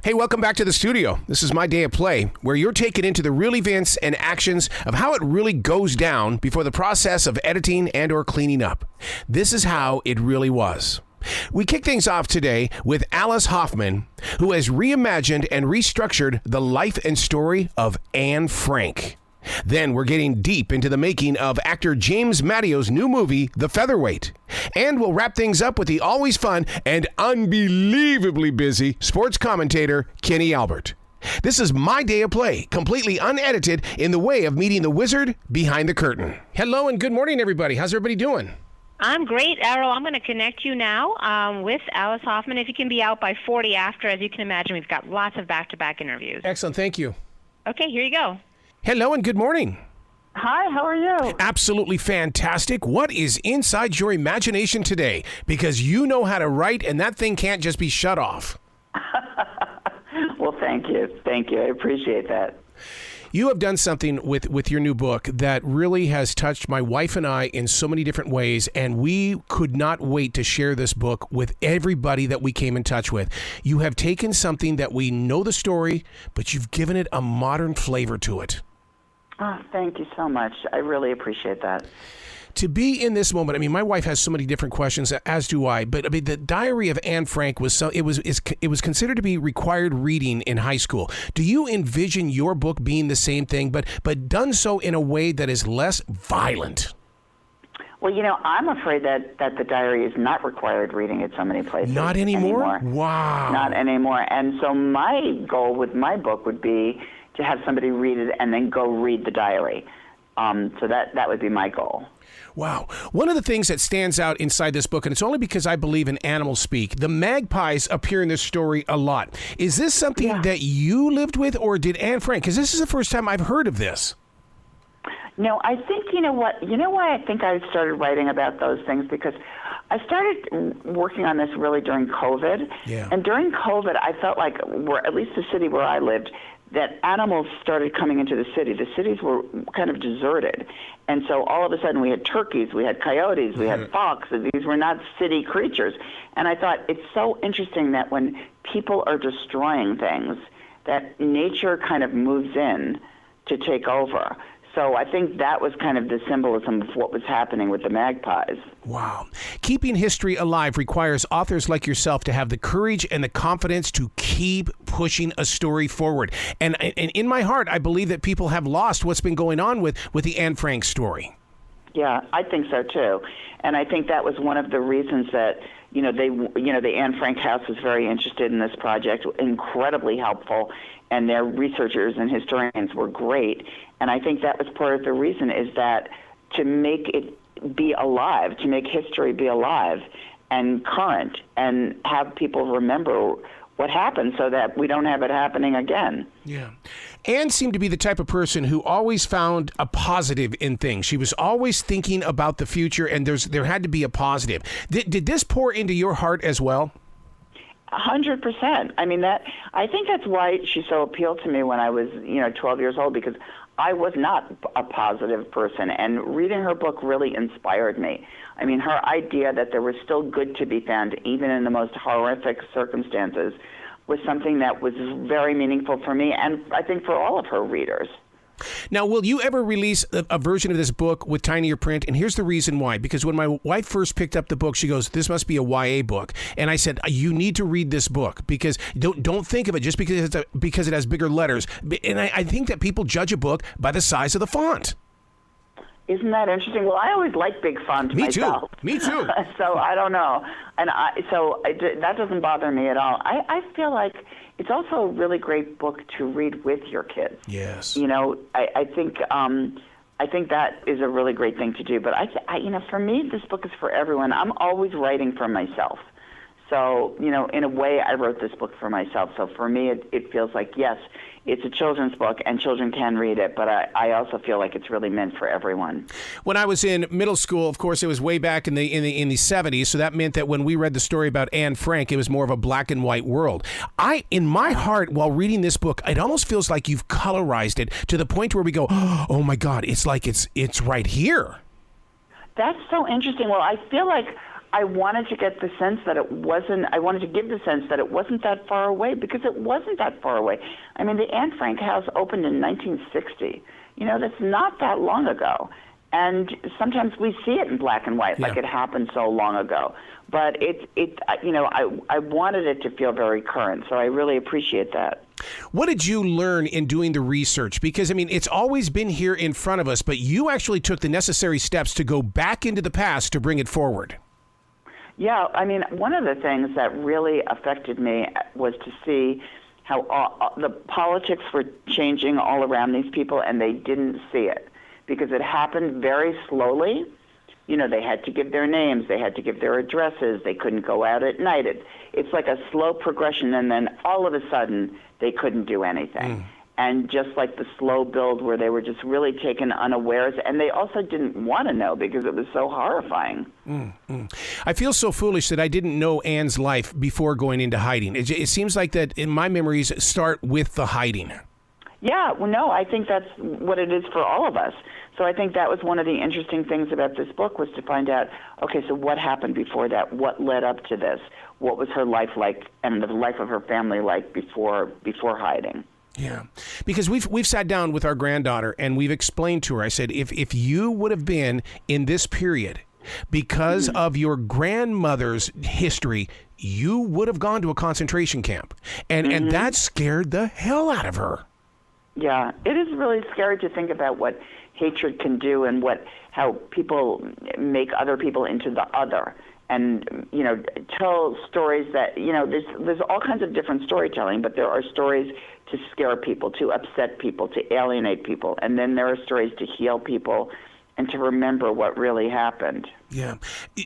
Hey, welcome back to the studio. This is My Day of Play, where you're taken into the real events and actions of how it really goes down before the process of editing and or cleaning up. This is how it really was. We kick things off today with Alice Hoffman, who has reimagined and restructured the life and story of Anne Frank. Then we're getting deep into the making of actor James Madio's new movie, The Featherweight. And we'll wrap things up with the always fun and unbelievably busy sports commentator, Kenny Albert. This is My Day of Play, completely unedited in the way of meeting the wizard behind the curtain. Hello and good morning, everybody. How's everybody doing? I'm great, Errol. I'm going to connect you now with Alice Hoffman. If you can be out by 40 after, as you can imagine, we've got lots of back-to-back interviews. Excellent. Thank you. Okay, here you go. Hello and good morning. Hi, how are you? Absolutely fantastic. What is inside your imagination today? Because you know how to write, and that thing can't just be shut off. Well, thank you. Thank you. I appreciate that. You have done something with your new book that really has touched my wife and I in so many different ways, and we could not wait to share this book with everybody that we came in touch with. You have taken something that we know the story, but you've given it a modern flavor to it. Oh, thank you so much. I really appreciate that. To be in this moment, I mean, my wife has so many different questions, as do I. But I mean, the Diary of Anne Frank was considered to be required reading in high school. Do you envision your book being the same thing, but done so in a way that is less violent? Well, you know, I'm afraid that the diary is not required reading at so many places. Not anymore? Wow. Not anymore. And so my goal with my book would be to have somebody read it and then go read the diary. So that would be my goal. Wow. One of the things that stands out inside this book, and it's only because I believe in animal speak, the magpies appear in this story a lot. Is this something that you lived with, or did Anne Frank? Because this is the first time I've heard of this. No, I think, you know why I think I started writing about those things? Because I started working on this really during COVID. Yeah. And during COVID, I felt like, at least the city where I lived, that animals started coming into the city. The cities were kind of deserted. And so all of a sudden we had turkeys, we had coyotes, we had foxes. These were not city creatures. And I thought it's so interesting that when people are destroying things, that nature kind of moves in to take over. So I think that was kind of the symbolism of what was happening with the magpies. Wow. Keeping history alive requires authors like yourself to have the courage and the confidence to keep pushing a story forward. And in my heart, I believe that people have lost what's been going on with the Anne Frank story. Yeah, I think so too. And I think that was one of the reasons that, the Anne Frank House was very interested in this project, incredibly helpful, and their researchers and historians were great. And I think that was part of the reason, is that to make it be alive, to make history be alive and current, and have people remember what happened so that we don't have it happening again. Yeah. Anne seemed to be the type of person who always found a positive in things. She was always thinking about the future, and there had to be a positive. Did this pour into your heart as well? 100%. I mean, I think that's why she so appealed to me when I was, 12 years old, because I was not a positive person, and reading her book really inspired me. I mean, her idea that there was still good to be found, even in the most horrific circumstances, was something that was very meaningful for me, and I think for all of her readers. Now, will you ever release a version of this book with tinier print? And here's the reason why. Because when my wife first picked up the book, she goes, "This must be a YA book." And I said, "You need to read this book, because don't think of it just because it has bigger letters." And I think that people judge a book by the size of the font. Isn't that interesting? Well, I always like big font myself. Me too. So I don't know. And that doesn't bother me at all. I feel like it's also a really great book to read with your kids. Yes. I think that is a really great thing to do. But for me, this book is for everyone. I'm always writing for myself. So, in a way, I wrote this book for myself. So for me, it feels like, yes, it's a children's book and children can read it, but I also feel like it's really meant for everyone. When I was in middle school, of course, it was way back in the 70s. So that meant that when we read the story about Anne Frank, it was more of a black and white world. In my heart, while reading this book, it almost feels like you've colorized it to the point where we go, oh my God, it's like it's right here. That's so interesting. Well, I feel like I wanted to get the sense that it wasn't, I wanted to give the sense that it wasn't that far away, because it wasn't that far away. I mean, the Anne Frank house opened in 1960. You know, that's not that long ago. And sometimes we see it in black and white, like it happened so long ago. But I wanted it to feel very current, so I really appreciate that. What did you learn in doing the research? Because, I mean, it's always been here in front of us, but you actually took the necessary steps to go back into the past to bring it forward. Yeah, I mean, one of the things that really affected me was to see how the politics were changing all around these people, and they didn't see it because it happened very slowly. You know, they had to give their names, they had to give their addresses, they couldn't go out at night. It's like a slow progression, and then all of a sudden they couldn't do anything. And just like the slow build where they were just really taken unawares, and they also didn't want to know because it was so horrifying. I feel so foolish that I didn't know Anne's life before going into hiding. It seems like that in my memories start with the hiding. Yeah, well, no, I think that's what it is for all of us. So I think that was one of the interesting things about this book, was to find out, okay, so what happened before that? What led up to this? What was her life like, and the life of her family like before hiding? Yeah, because we've sat down with our granddaughter and we've explained to her, I said, if you would have been in this period because of your grandmother's history, you would have gone to a concentration camp. And that scared the hell out of her. Yeah, it is really scary to think about what hatred can do and how people make other people into the other. And, you know, tell stories that, you know, there's all kinds of different storytelling, but there are stories to scare people, to upset people, to alienate people. And then there are stories to heal people and to remember what really happened. Yeah.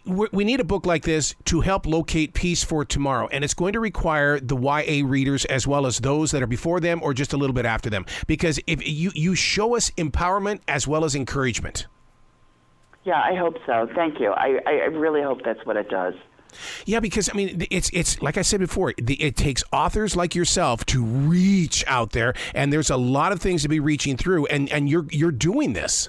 We need a book like this to help locate peace for tomorrow. And it's going to require the YA readers as well as those that are before them or just a little bit after them. Because if you show us empowerment as well as encouragement. Yeah, I hope so. Thank you. I really hope that's what it does. Yeah, because, I mean, it's like I said before, it takes authors like yourself to reach out there, and there's a lot of things to be reaching through, and you're doing this.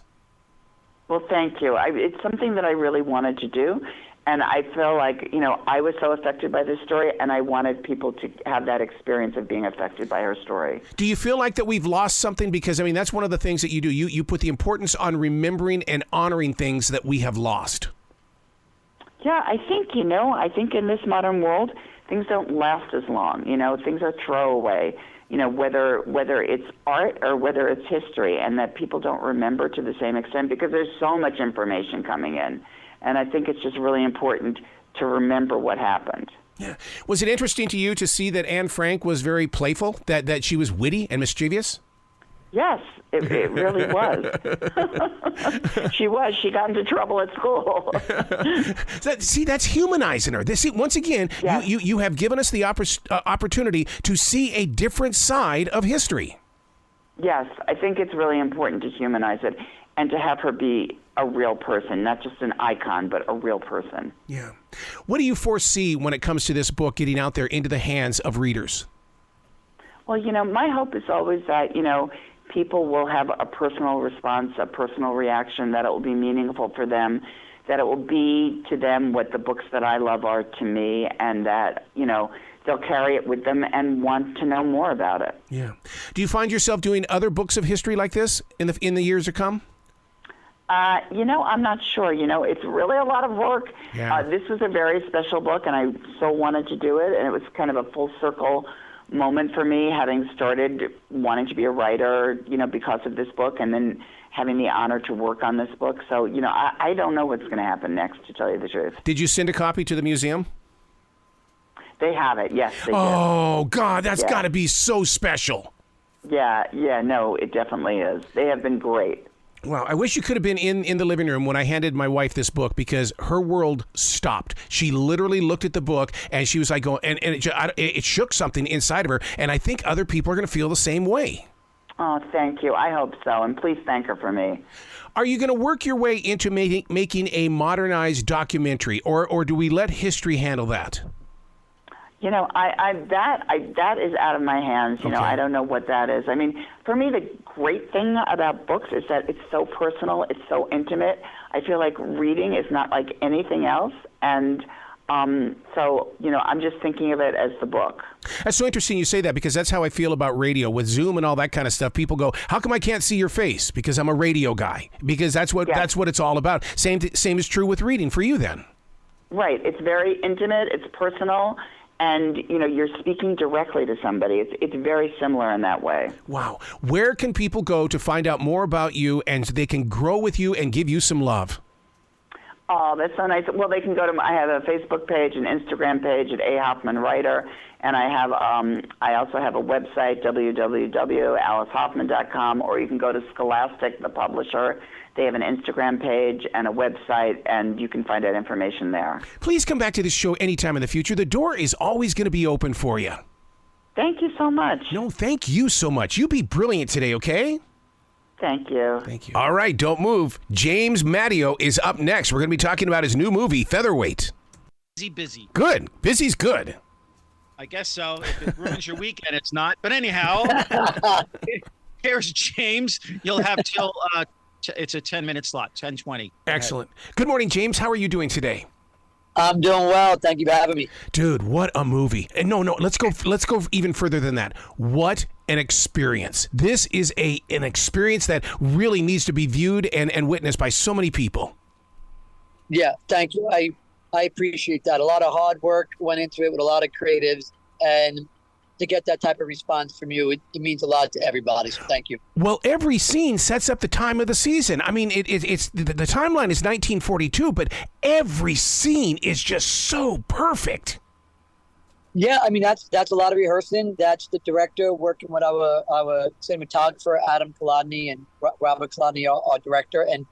Well, thank you. It's something that I really wanted to do, and I feel like, you know, I was so affected by this story, and I wanted people to have that experience of being affected by her story. Do you feel like that we've lost something? Because, I mean, that's one of the things that you do. You put the importance on remembering and honoring things that we have lost. Yeah, I think in this modern world, things don't last as long. You know, things are throwaway. You know, whether it's art or whether it's history, and that people don't remember to the same extent because there's so much information coming in. And I think it's just really important to remember what happened. Yeah. Was it interesting to you to see that Anne Frank was very playful, that she was witty and mischievous? Yes, it really was. She was. She got into trouble at school. See, that's humanizing her. Once again, yes. you have given us the opportunity to see a different side of history. Yes, I think it's really important to humanize it and to have her be a real person, not just an icon, but a real person. Yeah. What do you foresee when it comes to this book getting out there into the hands of readers? Well, you know, my hope is always that, you know, people will have a personal response, a personal reaction, that it will be meaningful for them, that it will be to them what the books that I love are to me, and that, you know, they'll carry it with them and want to know more about it. Yeah. Do you find yourself doing other books of history like this in the years to come? You know, I'm not sure. You know, it's really a lot of work. Yeah. This was a very special book, and I so wanted to do it, and it was kind of a full circle moment for me, having started wanting to be a writer, you know, because of this book, and then having the honor to work on this book. So, you know, I don't know what's going to happen next, to tell you the truth. Did you send a copy to the museum? They have it, yes, they Oh, did. God, that's got to be so special. Yeah, no, it definitely is. They have been great. Wow, I wish you could have been in the living room when I handed my wife this book, because her world stopped. She literally looked at the book and she was like, going, and it shook something inside of her. And I think other people are going to feel the same way. Oh, thank you. I hope so. And please thank her for me. Are you going to work your way into making a modernized documentary, or do we let history handle that? You know, that is out of my hands. You know, I don't know what that is. I mean, for me, the great thing about books is that it's so personal, it's so intimate. I feel like reading is not like anything else, and so, I'm just thinking of it as the book. That's so interesting you say that, because that's how I feel about radio. With Zoom and all that kind of stuff, people go, how come I can't see your face? Because I'm a radio guy. Because that's what it's all about. Same is true with reading for you then. Right. It's very intimate. It's personal. And, you're speaking directly to somebody. It's very similar in that way. Wow. Where can people go to find out more about you and so they can grow with you and give you some love? Oh, that's so nice. Well, they can go to I have a Facebook page, an Instagram page at A. Hoffman Writer, and I also have a website, www.alicehoffman.com, or you can go to Scholastic, the publisher. They have an Instagram page and a website, and you can find out information there. Please come back to this show anytime in the future. The door is always going to be open for you. Thank you so much. No, thank you so much. You be brilliant today, okay? Thank you. Thank you. All right, don't move. James Madio is up next. We're going to be talking about his new movie, Featherweight. Busy. Good. Busy's good. I guess so. If it ruins your weekend, it's not. But anyhow, here's James. You'll have till it's a 10-minute slot, 10:20. Excellent. Good morning, James. How are you doing today? I'm doing well. Thank you for having me. Dude, what a movie. And no, let's go even further than that. What an experience. This is an experience that really needs to be viewed and witnessed by so many people. Yeah, thank you. I appreciate that. A lot of hard work went into it with a lot of creatives, and to get that type of response from you, it means a lot to everybody. So thank you. Well, every scene sets up the time of the season. I mean, it's the timeline is 1942, but every scene is just so perfect. Yeah, I mean that's a lot of rehearsing. That's the director working with our cinematographer Adam Kolodny and Robert Kolodny, our director, and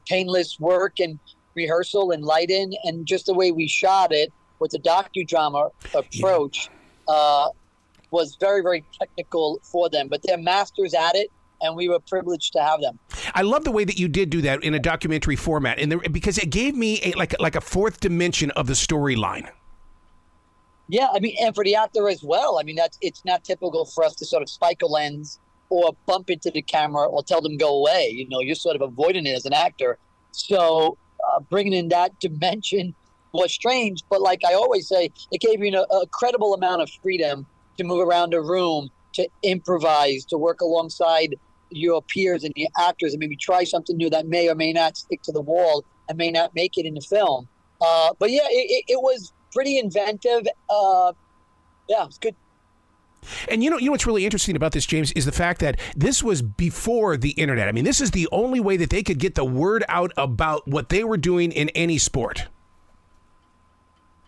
painless work and rehearsal and lighting, and just the way we shot it with the docudrama approach. Was very, very technical for them, but they're masters at it, and we were privileged to have them. I love the way that you did do that in a documentary format, because it gave me like a fourth dimension of the storyline. Yeah, I mean, and for the actor as well. I mean, it's not typical for us to sort of spike a lens or bump into the camera or tell them go away. You're sort of avoiding it as an actor. So bringing in that dimension was strange, but like I always say, it gave you a credible amount of freedom to move around a room, to improvise, to work alongside your peers and your actors, and maybe try something new that may or may not stick to the wall and may not make it in the film. But yeah, it was pretty inventive. Yeah, it was good. And you know what's really interesting about this, James, is the fact that this was before the internet. I mean, this is the only way that they could get the word out about what they were doing in any sport.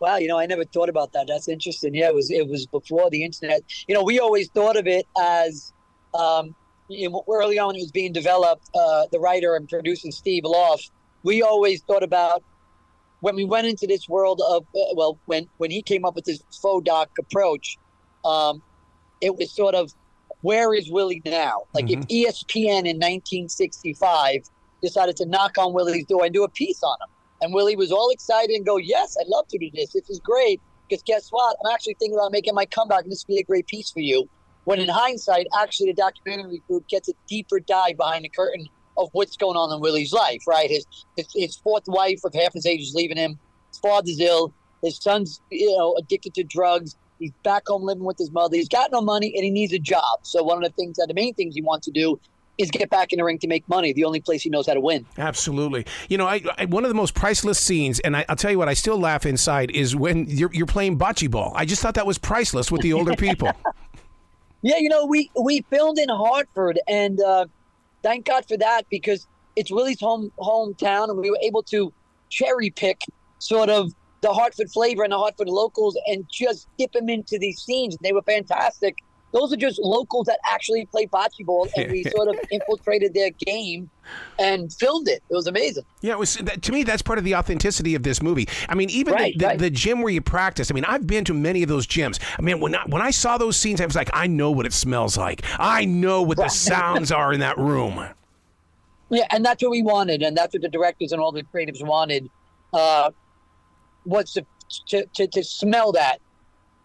Wow, I never thought about that. That's interesting. Yeah, it was before the internet. We always thought of it as early on when it was being developed. The writer and producer Steve Loff, we always thought about when we went into this world of when he came up with this faux doc approach. It was sort of, where is Willie now? Like if ESPN in 1965 decided to knock on Willie's door and do a piece on him. And Willie was all excited and go, yes, I'd love to do this. This is great. Because guess what? I'm actually thinking about making my comeback, and this would be a great piece for you. When in hindsight, actually the documentary group gets a deeper dive behind the curtain of what's going on in Willie's life, right? His fourth wife of half his age is leaving him. His father's ill. His son's, addicted to drugs. He's back home living with his mother. He's got no money, and he needs a job. So one of the main things he wants to do is get back in the ring to make money, the only place he knows how to win. Absolutely. One of the most priceless scenes, and I'll tell you what, I still laugh inside, is when you're playing bocce ball. I just thought that was priceless with the older people. Yeah, we filmed in Hartford, and thank God for that, because it's Willie's hometown, and we were able to cherry pick sort of the Hartford flavor and the Hartford locals and just dip them into these scenes. They were fantastic. Those are just locals that actually play bocce ball, and we sort of infiltrated their game and filmed it. It was amazing. Yeah, to me, that's part of the authenticity of this movie. I mean, even the gym where you practice. I mean, I've been to many of those gyms. I mean, when I saw those scenes, I was like, I know what it smells like. I know what the sounds are in that room. Yeah, and that's what we wanted, and that's what the directors and all the creatives wanted, was to smell that.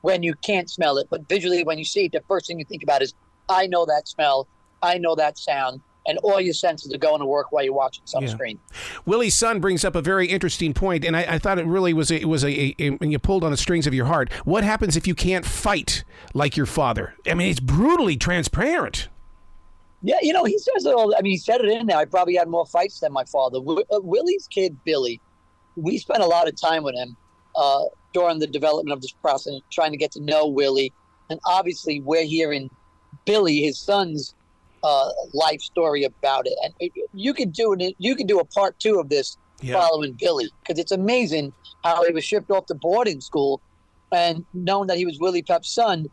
When you can't smell it, but visually when you see it, the first thing you think about is, I know that smell, I know that sound, and all your senses are going to work while you're watching some screen. Willie's son brings up a very interesting point, and I thought it really was you pulled on the strings of your heart. What happens if you can't fight like your father? I mean, it's brutally transparent. Yeah, he says it all. I mean, he said it in there. I probably had more fights than my father. Willie's kid, Billy, we spent a lot of time with him during the development of this process, trying to get to know Willie. And obviously, we're hearing Billy, his son's life story about it. And you could do a part 2 of this following Billy, because it's amazing how he was shipped off to boarding school, and knowing that he was Willie Pep's son,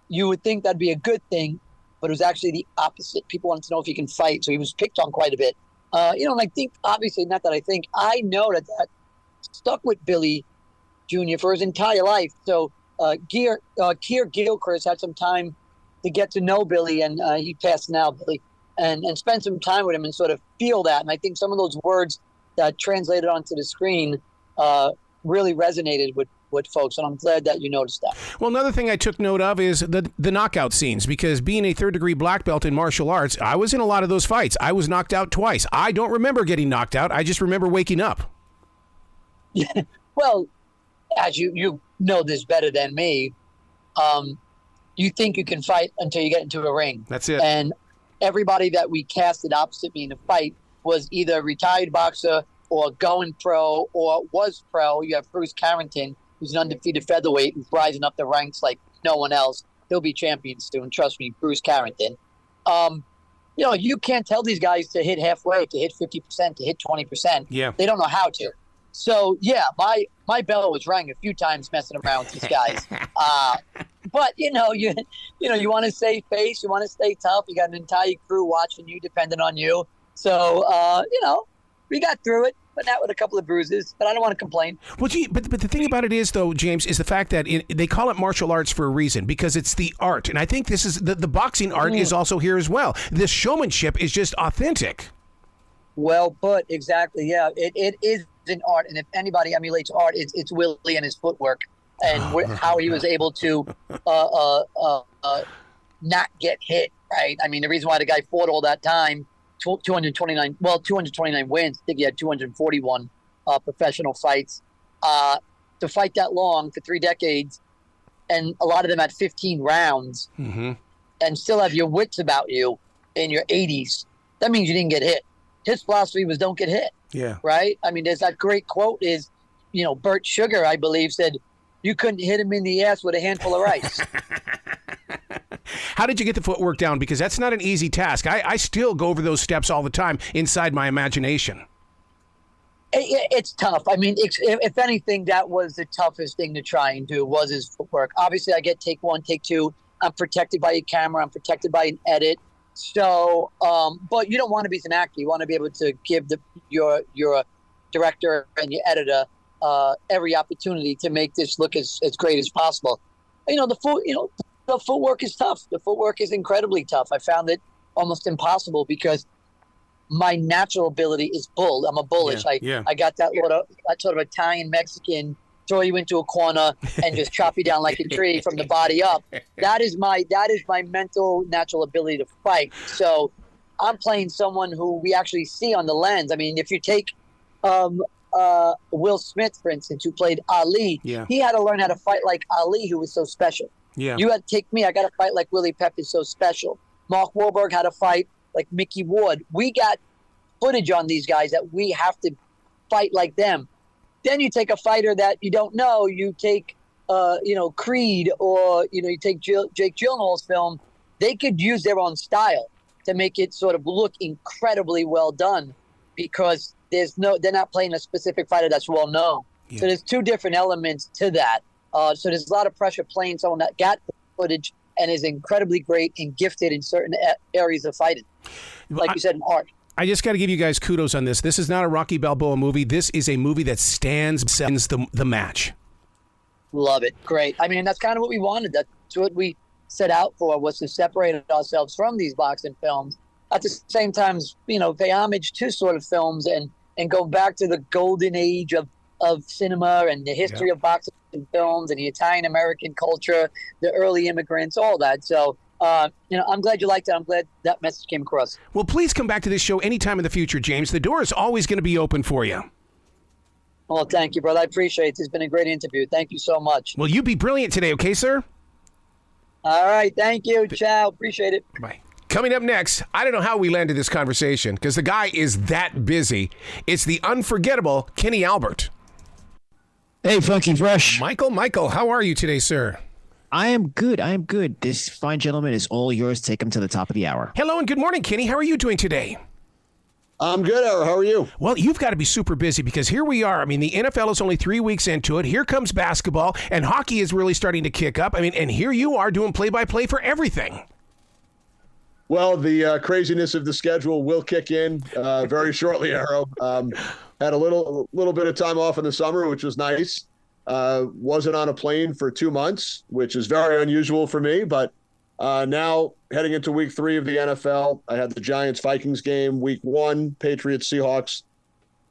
you would think that'd be a good thing. But it was actually the opposite. People wanted to know if he can fight, so he was picked on quite a bit. And I think, obviously, not that I know that stuck with Billy Jr. for his entire life. So Keir Gilchrist had some time to get to know Billy, and he passed now, Billy, and spend some time with him and sort of feel that. And I think some of those words that translated onto the screen really resonated with folks, and I'm glad that you noticed that. Well, another thing I took note of is the knockout scenes, because being a third-degree black belt in martial arts, I was in a lot of those fights. I was knocked out twice. I don't remember getting knocked out. I just remember waking up. Yeah. Well, as you know this better than me, you think you can fight until you get into a ring. That's it. And everybody that we casted opposite me in a fight was either a retired boxer or going pro or was pro. You have Bruce Carrington, who's an undefeated featherweight, who's rising up the ranks like no one else. He'll be champion soon. Trust me, Bruce Carrington. You can't tell these guys to hit halfway, to hit 50%, to hit 20%. Yeah. They don't know how to. So, yeah, my bell was rang a few times messing around with these guys. But, you want to stay face, you want to stay tough. You got an entire crew watching you, depending on you. So, we got through it, but not with a couple of bruises. But I don't want to complain. Well, but the thing about it is, though, James, is the fact that they call it martial arts for a reason, because it's the art. And I think this is the boxing art is also here as well. This showmanship is just authentic. Well put, exactly. Yeah, it is an art, and if anybody emulates art, it's Willie and his footwork, and how he was able to not get hit. Right. I mean, the reason why the guy fought all that time. 229 wins. I think he had 241 professional fights. To fight that long for 3 decades, and a lot of them at 15 rounds, and still have your wits about you in your 80s, that means you didn't get hit. His philosophy was don't get hit. Yeah. Right? I mean, there's that great quote is, Bert Sugar, I believe, said, you couldn't hit him in the ass with a handful of rice. How did you get the footwork down? Because that's not an easy task. I still go over those steps all the time inside my imagination. It's tough. I mean, if anything, that was the toughest thing to try and do was his footwork. Obviously, I get take 1, take 2. I'm protected by a camera. I'm protected by an edit. So, but you don't want to be an actor. You want to be able to give your director and your editor every opportunity to make this look as great as possible. The footwork is tough. The footwork is incredibly tough. I found it almost impossible because my natural ability is bull. I'm a bullish. Yeah. I got that sort of Italian Mexican, throw you into a corner and just chop you down like a tree from the body up. That is my mental natural ability to fight. So I'm playing someone who we actually see on the lens. I mean, if you take Will Smith, for instance, who played Ali, he had to learn how to fight like Ali, who was so special. Yeah. You had to take me. I got to fight like Willie Pep is so special. Mark Wahlberg had to fight like Mickey Ward. We got footage on these guys that we have to fight like them. Then you take a fighter that you don't know. You take, Creed, or you take Jake Gyllenhaal's film. They could use their own style to make it sort of look incredibly well done, because they're not playing a specific fighter that's well known. Yeah. So there's 2 different elements to that. So there's a lot of pressure playing someone that got footage and is incredibly great and gifted in certain areas of fighting. Like you said, in art. I just got to give you guys kudos on this. This is not a Rocky Balboa movie. This is a movie that sends the match. Love it. Great. I mean, that's kind of what we wanted. That's what we set out for, was to separate ourselves from these boxing films. At the same time, pay homage to sort of films and go back to the golden age of cinema and the history of boxing films and the Italian-American culture, the early immigrants, all that. So I'm glad you liked it. I'm glad that message came across. Well, please come back to this show anytime in the future, James. The door is always going to be open for you. Well, thank you, brother. I appreciate it. It's been a great interview. Thank you so much. Well, you be brilliant today, okay, sir? All right. Thank you. Ciao. Appreciate it. Bye. Coming up next, I don't know how we landed this conversation because the guy is that busy. It's the unforgettable Kenny Albert. Hey, Funky Fresh. Michael, how are you today, sir? I am good. This fine gentleman is all yours. Take him to the top of the hour. Hello and good morning, Kenny. How are you doing today? I'm good, Ara. How are you? Well, you've got to be super busy because here we are. I mean, the NFL is only 3 weeks into it. Here comes basketball, and hockey is really starting to kick up. I mean, and here you are doing play-by-play for everything. Well, the craziness of the schedule will kick in very shortly, Arrow. Had a little bit of time off in the summer, which was nice. Wasn't on a plane for 2 months, which is very unusual for me, but now heading into week 3 of the NFL, I had the Giants-Vikings game, week 1, Patriots-Seahawks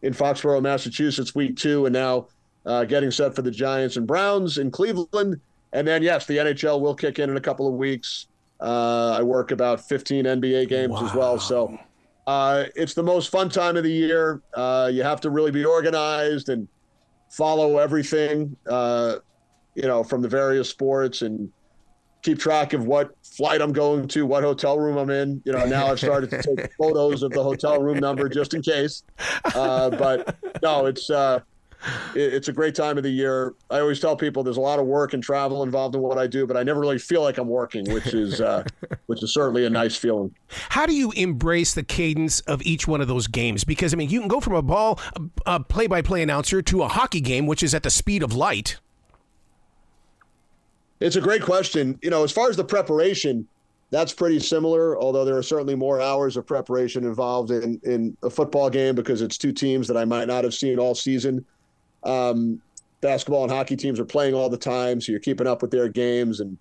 in Foxborough, Massachusetts, week 2, and now getting set for the Giants and Browns in Cleveland. And then, yes, the NHL will kick in a couple of weeks. I work about 15 NBA games as well. So it's the most fun time of the year. You have to really be organized and follow everything, from the various sports and keep track of what flight I'm going to, what hotel room I'm in. Now I've started to take photos of the hotel room number just in case. But no, it's a great time of the year. I always tell people there's a lot of work and travel involved in what I do, but I never really feel like I'm working, which is certainly a nice feeling. How do you embrace the cadence of each one of those games? Because, I mean, you can go from a play-by-play announcer to a hockey game, which is at the speed of light. It's a great question. As far as the preparation, that's pretty similar, although there are certainly more hours of preparation involved in a football game because it's two teams that I might not have seen all season. Basketball and hockey teams are playing all the time, so you're keeping up with their games, and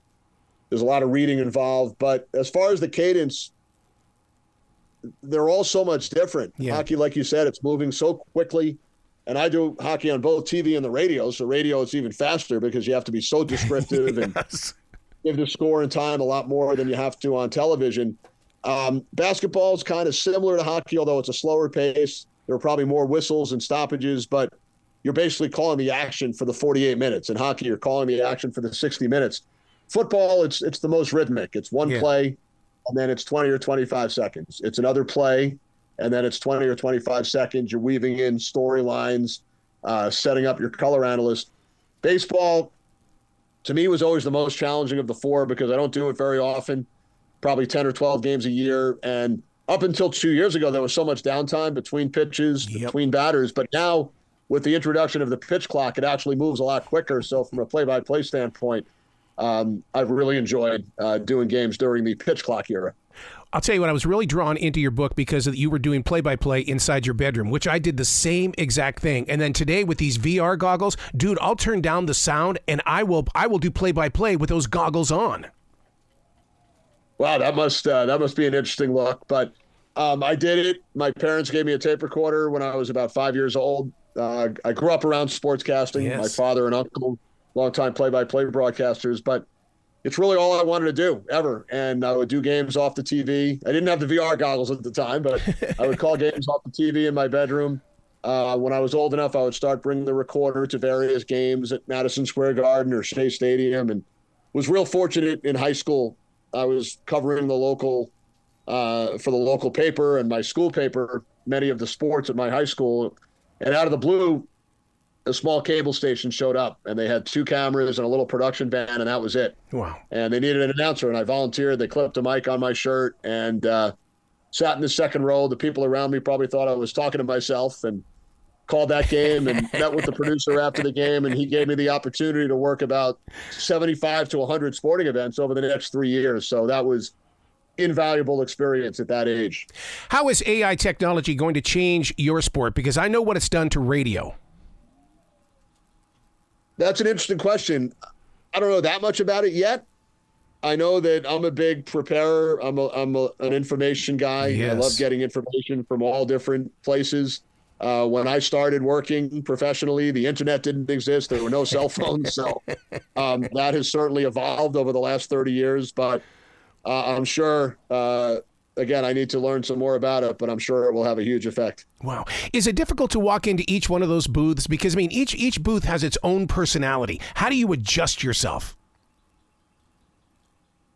there's a lot of reading involved. But as far as the cadence, they're all so much different. Yeah. Hockey, like you said, it's moving so quickly. And I do hockey on both TV and the radio, so radio is even faster because you have to be so descriptive and give the score and time a lot more than you have to on television. Basketball is kind of similar to hockey, although it's a slower pace. There are probably more whistles and stoppages, but you're basically calling the action for the 48 minutes. In hockey, you're calling the action for the 60 minutes. Football, it's the most rhythmic. It's one play, and then it's 20 or 25 seconds. It's another play, and then it's 20 or 25 seconds. You're weaving in storylines, setting up your color analyst. Baseball, to me, was always the most challenging of the four because I don't do it very often, probably 10 or 12 games a year. And up until 2 years ago, there was so much downtime between pitches, between batters. But now, with the introduction of the pitch clock, it actually moves a lot quicker. So from a play-by-play standpoint, I've really enjoyed doing games during the pitch clock era. I'll tell you what, I was really drawn into your book because you were doing play-by-play inside your bedroom, which I did the same exact thing. And then today with these VR goggles, dude, I'll turn down the sound and I will do play-by-play with those goggles on. Wow, that must be an interesting look. But I did it. My parents gave me a tape recorder when I was about 5 years old. I grew up around sportscasting. Yes. My father and uncle, longtime play-by-play broadcasters, but it's really all I wanted to do ever. And I would do games off the TV. I didn't have the VR goggles at the time, but I would call games off the TV in my bedroom. When I was old enough, I would start bringing the recorder to various games at Madison Square Garden or Shea Stadium, and was real fortunate in high school. I was covering the local for the local paper and my school paper, many of the sports at my high school. And out of the blue, a small cable station showed up, and they had 2 cameras and a little production van, and that was it. Wow. And they needed an announcer, and I volunteered. They clipped a mic on my shirt and sat in the second row. The people around me probably thought I was talking to myself, and called that game and met with the producer after the game, and he gave me the opportunity to work about 75 to 100 sporting events over the next 3 years. So that was invaluable experience at that age. How is AI technology going to change your sport? Because I know what it's done to radio. That's an interesting question. I don't know that much about it yet. I know that I'm a big preparer. I'm an information guy. Yes. I love getting information from all different places. When I started working professionally, the internet didn't exist. There were no cell phones. So that has certainly evolved over the last 30 years. But I'm sure, again, I need to learn some more about it, but I'm sure it will have a huge effect. Wow. Is it difficult to walk into each one of those booths? Because, I mean, each booth has its own personality. How do you adjust yourself?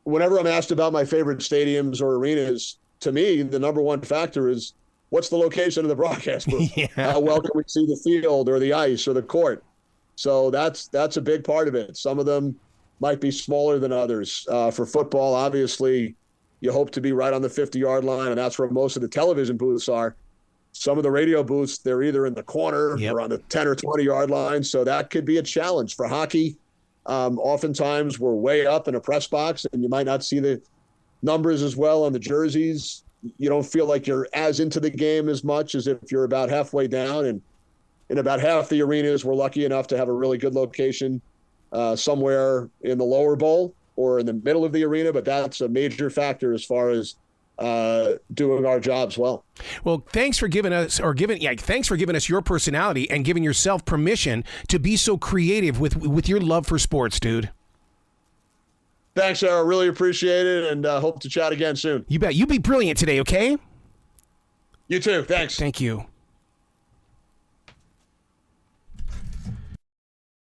Whenever I'm asked about my favorite stadiums or arenas, to me, the number one factor is what's the location of the broadcast booth? Yeah. How well can we see the field or the ice or the court? So that's a big part of it. Some of them might be smaller than others. For football, obviously, you hope to be right on the 50-yard line, and that's where most of the television booths are. Some of the radio booths, they're either in the corner or on the 10 or 20-yard line, so that could be a challenge. For hockey, oftentimes we're way up in a press box, and you might not see the numbers as well on the jerseys. You don't feel like you're as into the game as much as if you're about halfway down. And in about half the arenas, we're lucky enough to have a really good location somewhere in the lower bowl or in the middle of the arena, but that's a major factor as far as doing our jobs well. Well, thanks for giving us your personality and giving yourself permission to be so creative with your love for sports, dude. Thanks, Sarah. Really appreciate it, and hope to chat again soon. You bet. You be brilliant today, okay? You too. Thanks. Thank you.